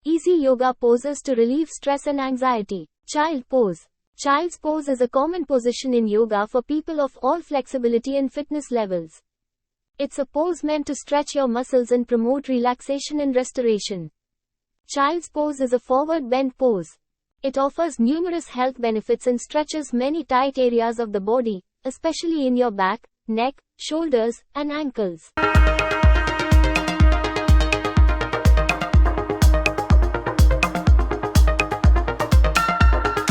Easy yoga poses to relieve stress and anxiety. Child pose. Child's pose is a common position in yoga for people of all flexibility and fitness levels. It's a pose meant to stretch your muscles and promote relaxation and restoration. Child's pose is a forward bend pose. It offers numerous health benefits and stretches many tight areas of the body, especially in your back, neck, shoulders, and ankles.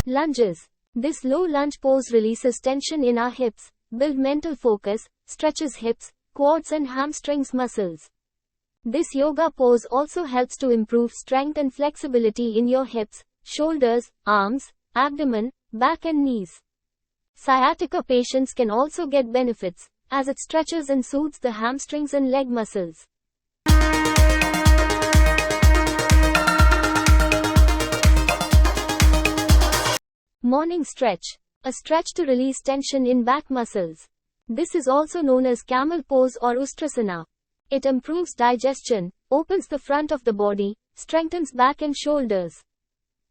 Lunges. This low lunge pose releases tension in our hips, builds mental focus, stretches hips, quads and hamstrings muscles. This yoga pose also helps to improve strength and flexibility in your hips, shoulders, arms, abdomen, back and knees. Sciatica patients can also get benefits, as it stretches and soothes the hamstrings and leg muscles. Morning stretch. A stretch to release tension in back muscles. This is also known as camel pose or ustrasana. It improves digestion, opens the front of the body, strengthens back and shoulders.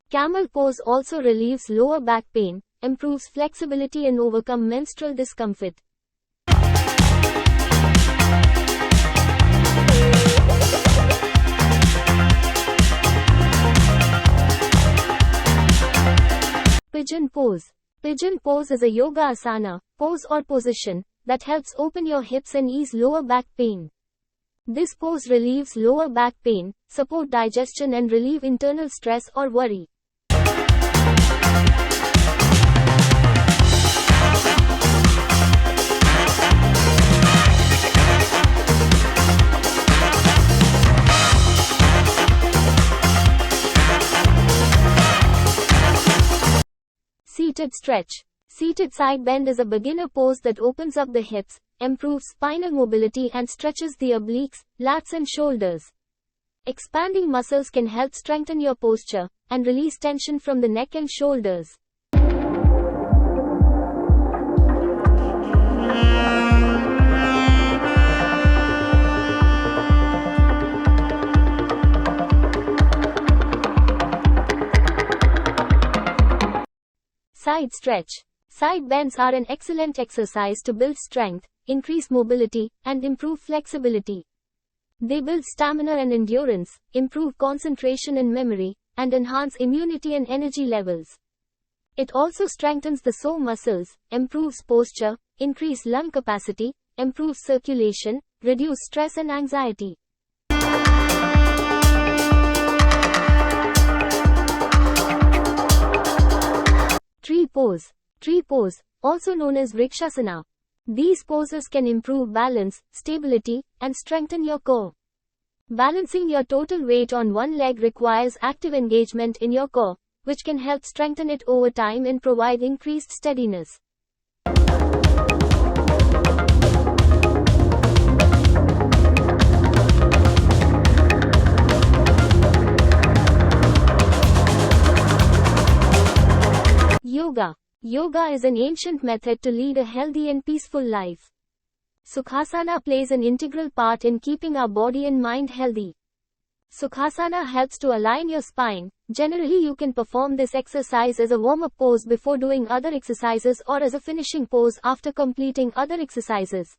Camel pose also relieves lower back pain, improves flexibility and overcome menstrual discomfort. Pigeon pose. Pigeon pose is a yoga asana, pose or position, that helps open your hips and ease lower back pain. This pose relieves lower back pain, support digestion and relieve internal stress or worry. Seated stretch. Seated side bend is a beginner pose that opens up the hips, improves spinal mobility and stretches the obliques, lats and shoulders. Expanding muscles can help strengthen your posture and release tension from the neck and shoulders. Side stretch. Side bends are an excellent exercise to build strength, increase mobility, and improve flexibility. They build stamina and endurance, improve concentration and memory, and enhance immunity and energy levels. It also strengthens the sore muscles, improves posture, increase lung capacity, improves circulation, reduce stress and anxiety. Tree pose. Tree pose, also known as vrikshasana. These poses can improve balance, stability, and strengthen your core. Balancing your total weight on one leg requires active engagement in your core, which can help strengthen it over time and provide increased steadiness. Yoga. Yoga is an ancient method to lead a healthy and peaceful life. Sukhasana plays an integral part in keeping our body and mind healthy. Sukhasana helps to align your spine. Generally, you can perform this exercise as a warm-up pose before doing other exercises or as a finishing pose after completing other exercises.